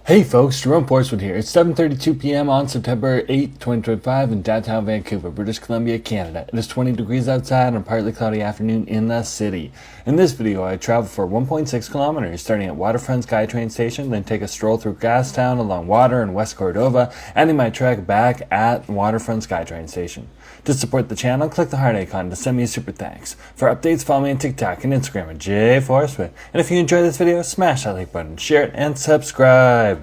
Hey folks, Jerome Portswood here. It's 7:32 p.m. on September 8th, 2025 in downtown Vancouver, British Columbia, Canada. It is 20 degrees outside on a partly cloudy afternoon in the city. In this video, I travel for 1.6 kilometers, starting at Waterfront SkyTrain Station, then take a stroll through Gastown along Water and West Cordova, ending my trek back at Waterfront SkyTrain Station. To support the channel, click the heart icon to send me a super thanks. For updates, follow me on TikTok and Instagram at jforestwood. And if you enjoyed this video, smash that like button, share it, and subscribe.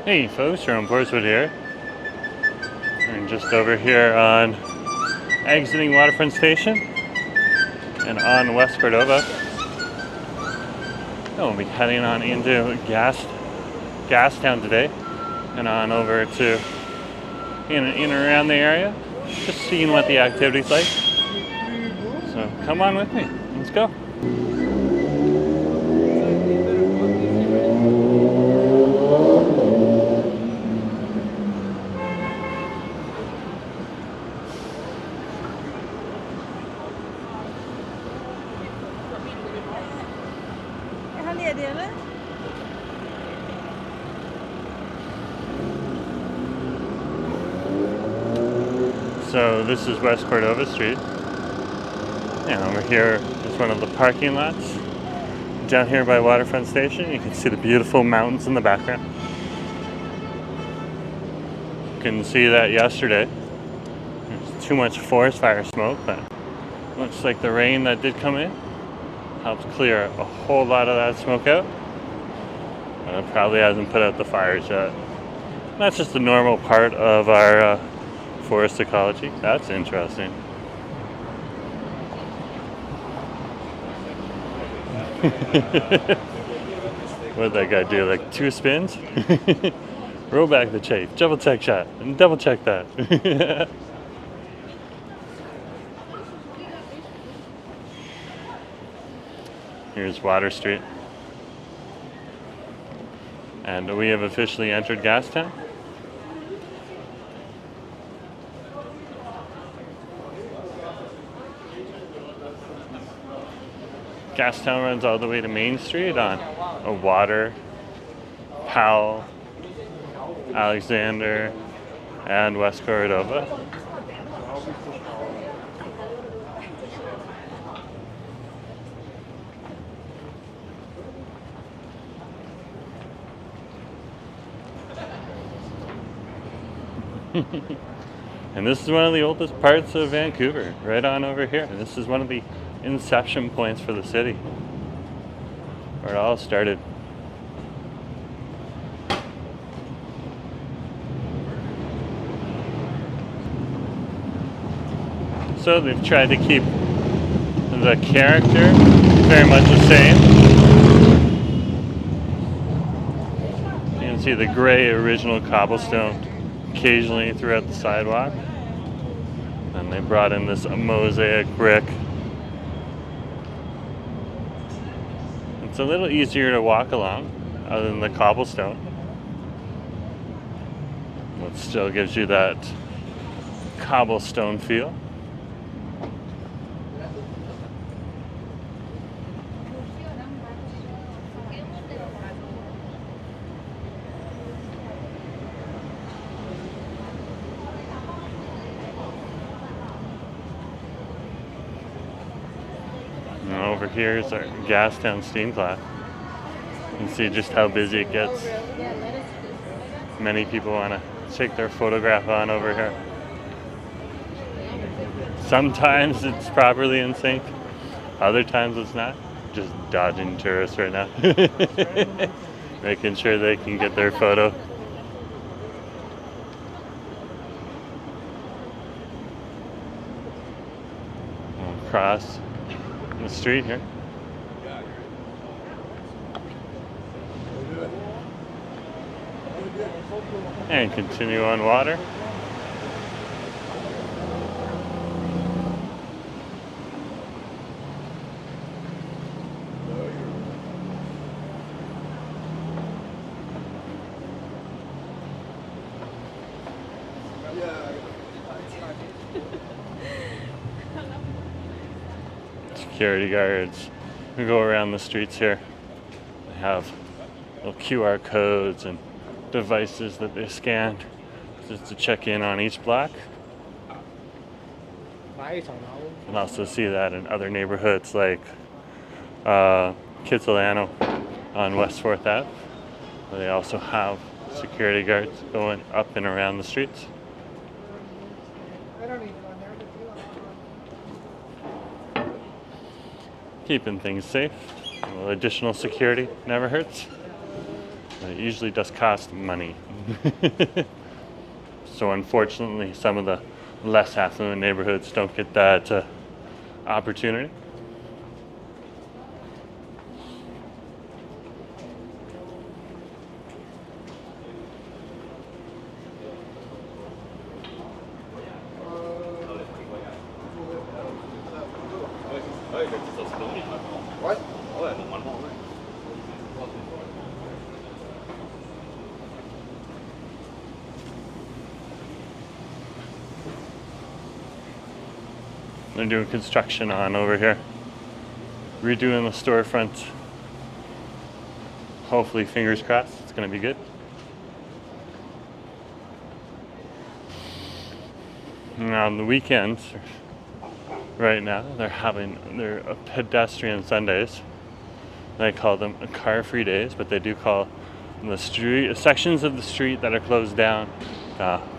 Hey folks, Jerome Portswood here. We're just over here on exiting Waterfront Station and on West Cordova. We'll be heading on into Gastown today and on over to in and around the area, just seeing what the activity's like. So come on with me, let's go. So this is West Cordova Street, and over here is one of the parking lots. Down here by Waterfront Station, you can see the beautiful mountains in the background. You can see that yesterday. There's too much forest fire smoke, but looks like the rain that did come in helped clear a whole lot of that smoke out. And it probably hasn't put out the fires yet. That's just the normal part of our forest ecology. That's interesting. What'd that guy do? Like 2 spins? Roll back the chafe. Double check shot. And double check that. Here's Water Street. And we have officially entered Gastown. Gastown runs all the way to Main Street on a Water, Powell, Alexander, and West Cordova. And this is one of the oldest parts of Vancouver, right on over here. This is one of the inception points for the city, where it all started. So they've tried to keep the character very much the same. You can see the gray original cobblestone occasionally throughout the sidewalk. And they brought in this mosaic brick. It's a little easier to walk along other than the cobblestone. But still gives you that cobblestone feel. And over here is our Gastown steam class. You can see just how busy it gets. many people want to take their photograph on over here. Sometimes it's properly in sync, other times it's not. Just dodging tourists right now. Making sure they can get their photo. Across the street here. And continue on water. Security guards who go around the streets here. They have little QR codes and devices that they scan just to check in on each block. You can also see that in other neighborhoods like Kitsilano on West 4th Ave, where they also have security guards going up and around the streets. Keeping things safe. A little additional security never hurts. It usually does cost money. So unfortunately, some of the less affluent neighborhoods don't get that opportunity. They're doing construction on over here. Redoing the storefront. Hopefully, fingers crossed, it's going to be good. Now on the weekends, right now, they're having their pedestrian Sundays. They call them car-free days, but they do call the street sections of the street that are closed down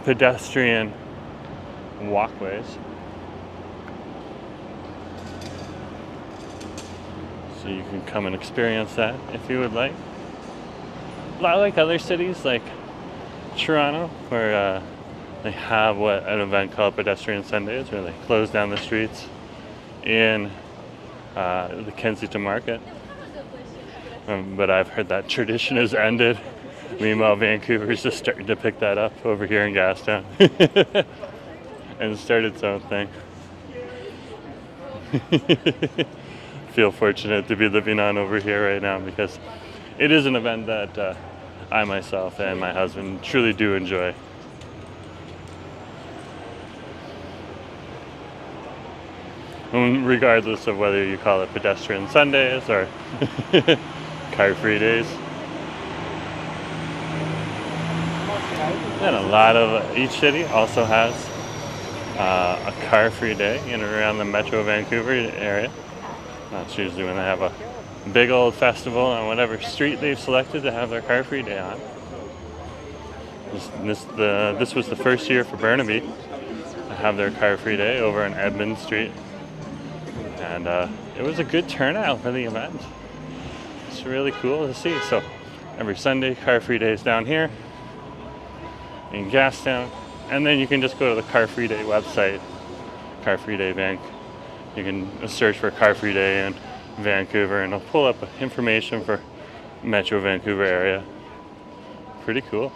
pedestrian walkways. So you can come and experience that if you would like. A lot like other cities like Toronto, where they have an event called Pedestrian Sundays, where they close down the streets in the Kensington Market. But I've heard that tradition has ended. Meanwhile, Vancouver's just starting to pick that up over here in Gastown and start its own thing. Feel fortunate to be living on over here right now because it is an event that I myself and my husband truly do enjoy. Regardless of whether you call it pedestrian Sundays or car-free days. And a lot of each city also has a car-free day in and around the Metro Vancouver area. That's usually when they have a big old festival on whatever street they've selected to have their car-free day on. This was the first year for Burnaby to have their car-free day over on Edmund Street. And it was a good turnout for the event. It's really cool to see. So every Sunday, car-free days down here in Gastown. And then you can just go to the Car-Free Day website, Car-Free Day Vanc. You can search for Car-Free Day in Vancouver and it'll pull up information for Metro Vancouver area. Pretty cool.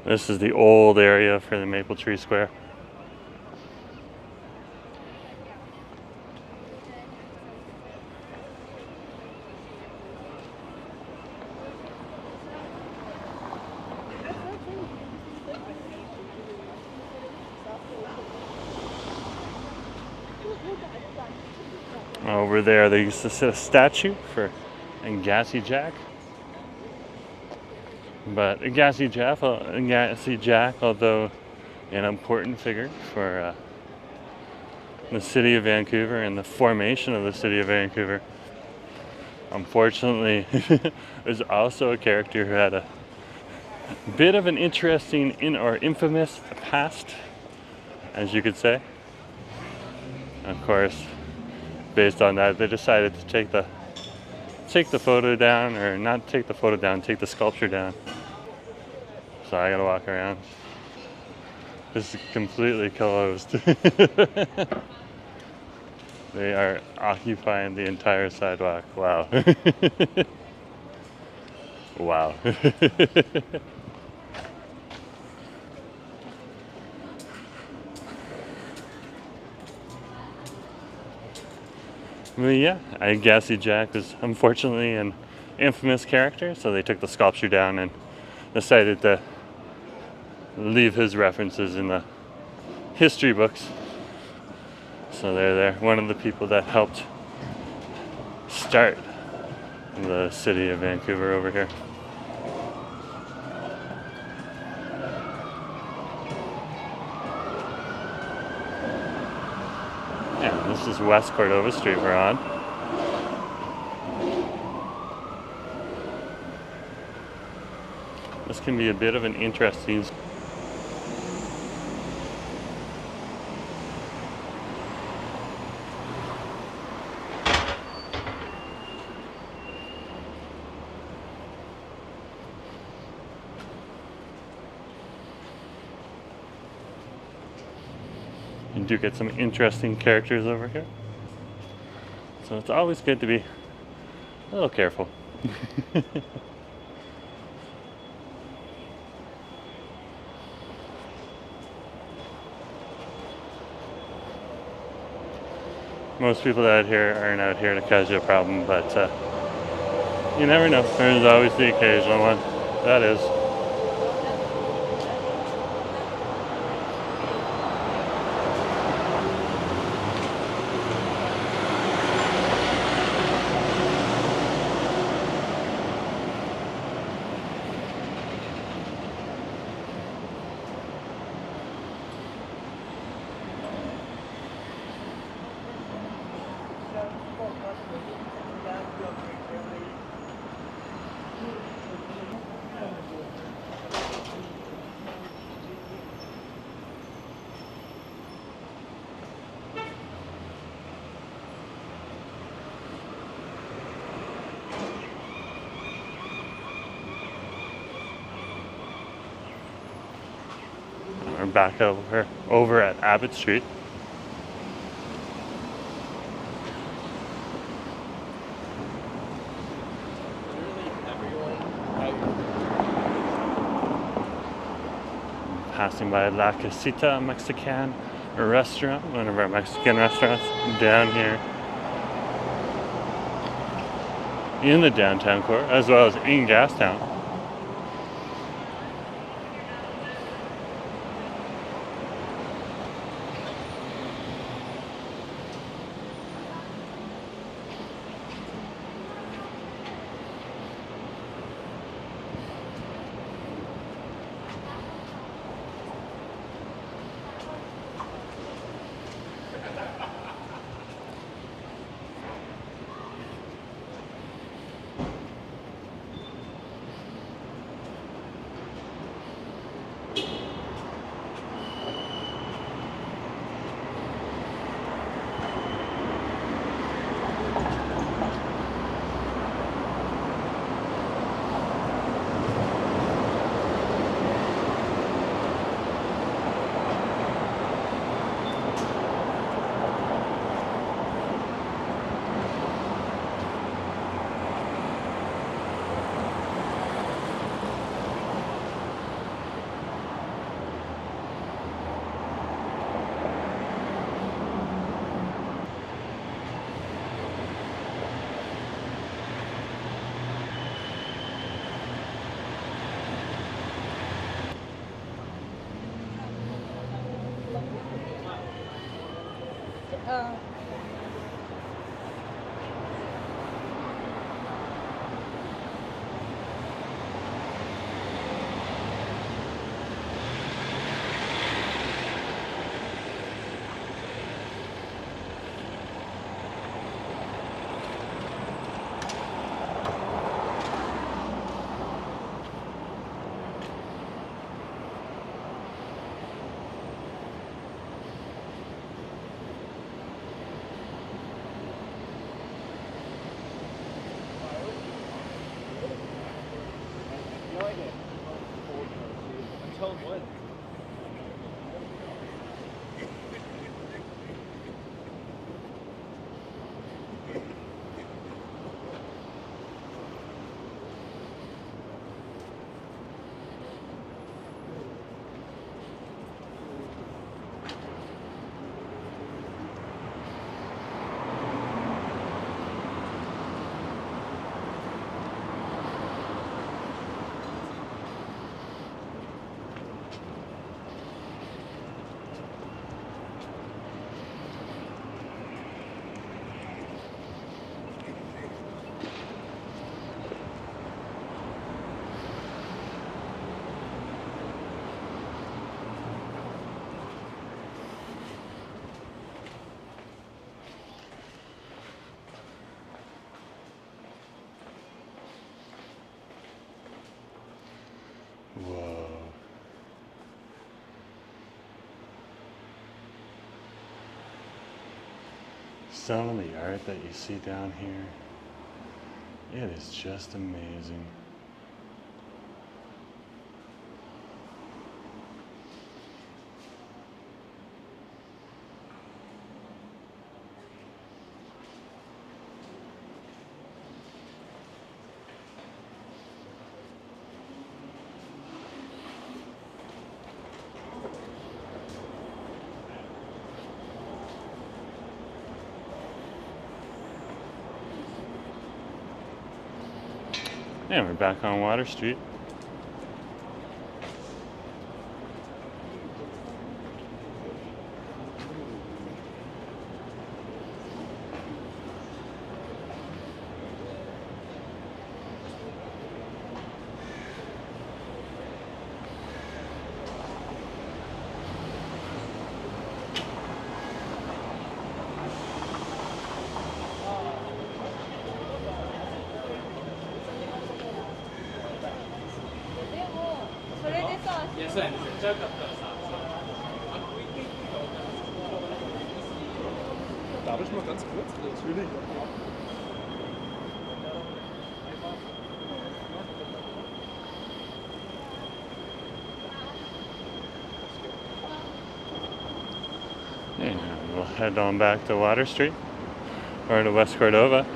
This is the old area for the Maple Tree Square. Over there, they used to set a statue for Gassy Jack. But Gassy Jack, although an important figure for the city of Vancouver and the formation of the city of Vancouver, unfortunately, is also a character who had a bit of an interesting or infamous past, as you could say. Of course, based on that, they decided to take the photo down, or not take the photo down, take the sculpture down. So I gotta walk around. This is completely closed. They are occupying the entire sidewalk. Wow. Wow. But yeah, Gassy Jack was unfortunately an infamous character, so they took the sculpture down and decided to leave his references in the history books. So they're one of the people that helped start the city of Vancouver over here. Yeah, this is West Cordova Street we're on. This can be a bit of an interesting. You do get some interesting characters over here. So it's always good to be a little careful. Most people out here aren't out here to cause you a problem, but you never know. There's always the occasional one. That is. We're back over at Abbott Street. Passing by La Casita Mexican restaurant, one of our Mexican restaurants down here in the downtown core, as well as in Gastown. Whoa. Some of the art that you see down here, it is just amazing. And we're back on Water Street. Darf ich mal ganz kurz? Natürlich. And we'll head on back to Water Street or to West Cordova.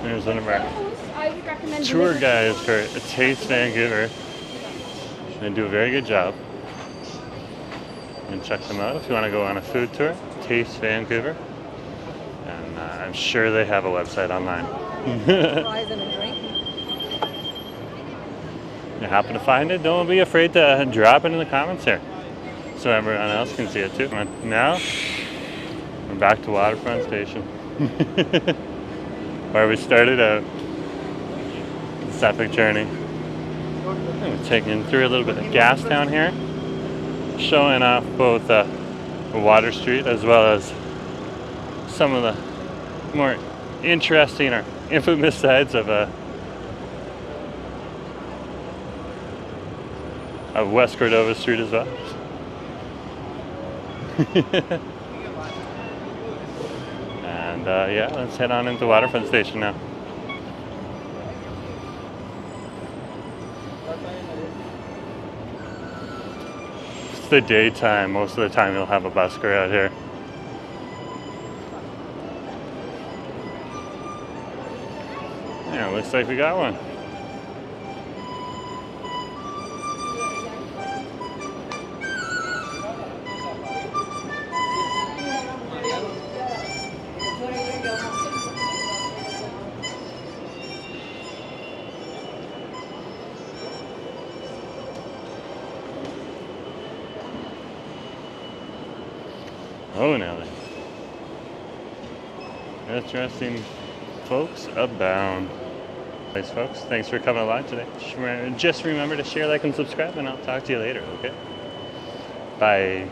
There's one of our tour guides for Taste Vancouver. They do a very good job. And check them out if you want to go on a food tour. Taste Vancouver. And I'm sure they have a website online. You happen to find it, don't be afraid to drop it in the comments here so everyone else can see it too. And now we're back to Waterfront Station. Where we started out this epic journey. We're taking through a little bit of Gastown here, showing off both Water Street as well as some of the more interesting or infamous sides of West Cordova Street as well. And yeah, let's head on into Waterfront Station now. It's the daytime. Most of the time you'll have a busker out here. Yeah, looks like we got one. Oh, Nelly. Interesting folks abound. Thanks, folks. Thanks for coming along today. Just remember to share, like, and subscribe, and I'll talk to you later, okay? Bye.